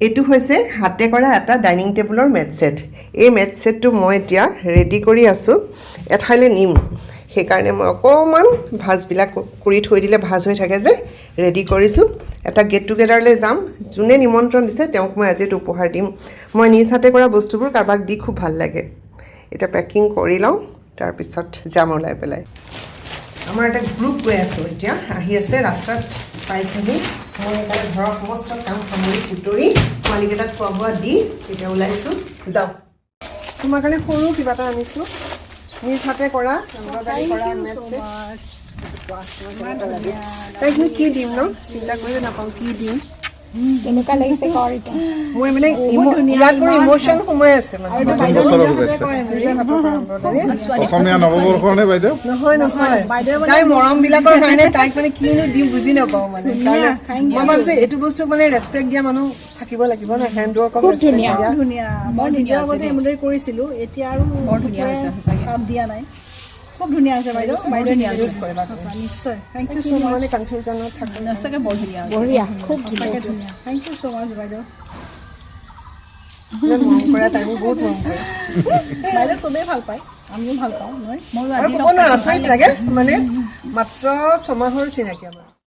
এইটো হৈছে হাতে কৰা এটা ডাইনিং টেবুলৰ মেট ছেট এই মেট ছেটটো মই এতিয়া ৰেডি কৰি আছোঁ এঠাইলৈ নিম সেইকাৰণে মই অকণমান ভাজবিলাক কৰি থৈ দিলে ভাজ হৈ থাকে যে ৰেডি কৰিছোঁ এটা গেট টুগেডাৰলৈ যাম যোনে নিমন্ত্ৰণ দিছে তেওঁক মই আজি এইটো উপহাৰ দিম মই নিজ হাতে কৰা বস্তুবোৰ কাৰোবাক দি খুব ভাল লাগে এটা পেকিং কৰি লওঁ তাৰপিছত যাম ওলাই পেলাই আমাৰ এটা গ্ৰুপ গৈ আছোঁ এতিয়া আহি আছে ৰাস্তাত পাইছেহি মই এইকাৰণে ঘৰৰ সমস্ত কাম সামৰি কুটৰি মালিকেইটাক খোৱা বোৱা দি এতিয়া ওলাইছোঁ যাওঁ তোমাৰ কাৰণে সৰু কিবা এটা আনিছোঁ নিজ হাতে কৰা তাইক মই কি দিম ন চিন্তা কৰিব নাপাওঁ কি দিম কেনেকুৱা লাগিছে কৰ এতিয়া মই মানে ইয়াত মোৰ ইমোশ্যন সোমাই আছে মানে অসমীয়া নৱবৰ্ষৰ নে বাইদেউ নহয় নহয় তাই মৰমবিলাকৰ কাৰণে তাইক মানে কিনো দিম বুজি নাপাওঁ মানে মই ভাবিছোঁ এইটো বস্তু মানে ৰেচপেক্ট দিয়া মানুহ থাকিব লাগিব ন হেণ্ডটো খুব ধুনীয়া ধুনীয়া মই নিজৰ আগতে এমব্ৰইডাৰী কৰিছিলোঁ এতিয়া আৰু বৰ ধুনীয়া হৈছে চাপ দিয়া নাই খুব ধুনীয়া আছে বাইদেউ ইউজ কৰিবা নিশ্চয় থেংক ইউ কি ছ' মাচ মানে কনফিউজনত থাকোঁ সঁচাকৈ বৰ ধুনীয়া বঢ়িয়া খুব সঁচাকৈ ধুনীয়া থেংক ইউ ছ' মাচ বাইদেউ মৰম কৰা তাই মোক বহুত মৰম কৰে বাইদেউ চবেই ভাল পায় আমিও ভাল পাওঁ নহয় ময়ো আৰু আজি ক'ব নোৱাৰোঁ আচৰিত লাগে মানে মাত্ৰ 6 মাহৰ চিনাকি আমাৰ